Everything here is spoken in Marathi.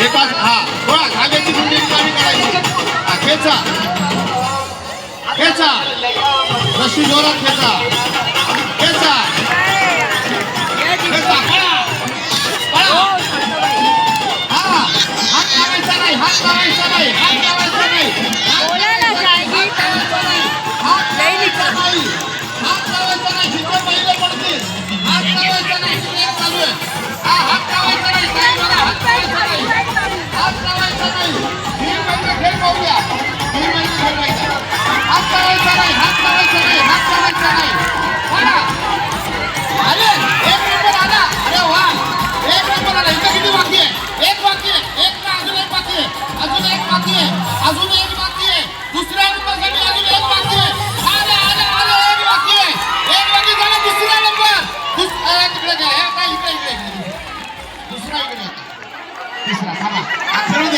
एका थोडा धाग्याची गुंडी रिकामी करायची. खेचा खेचा रस्सी जोरात खेचा खेचा खेचा पळा पळा. हात लावायचा नाही हात लावायचा नाही हात लावायचा नाही हात लावायचा नाही. जिथे पहिले पडतील हात लावायचा नाही. चालू आहे हात लावायचा नाही. हात लावायचा नाही हात लावायचा नाही. 3 महिने खेळ पाहूया 3 महिने खेळ पाहिजे. हात लावायचा नाही हात लावायचा नाही हात लावायचा नाही. अरे 1 नंबर आला. अरे वा 1 नंबर आला. इथं किती बाकी आहे? 1 बाकी आहे. 1 ना अजून 1 बाकी आहे. अजून 1 बाकी आहे. अजून 1 बाकी आहे. दुसऱ्या नंबरसाठी अजून 1 बाकी आहे. आले आले आले 1 बाकी आहे. 1 बाकी झाला. दुसरा नंबर तिकडे घ्या. इकडे इकडे दुसरा इकडे तिसरा थांबा. खेळू दे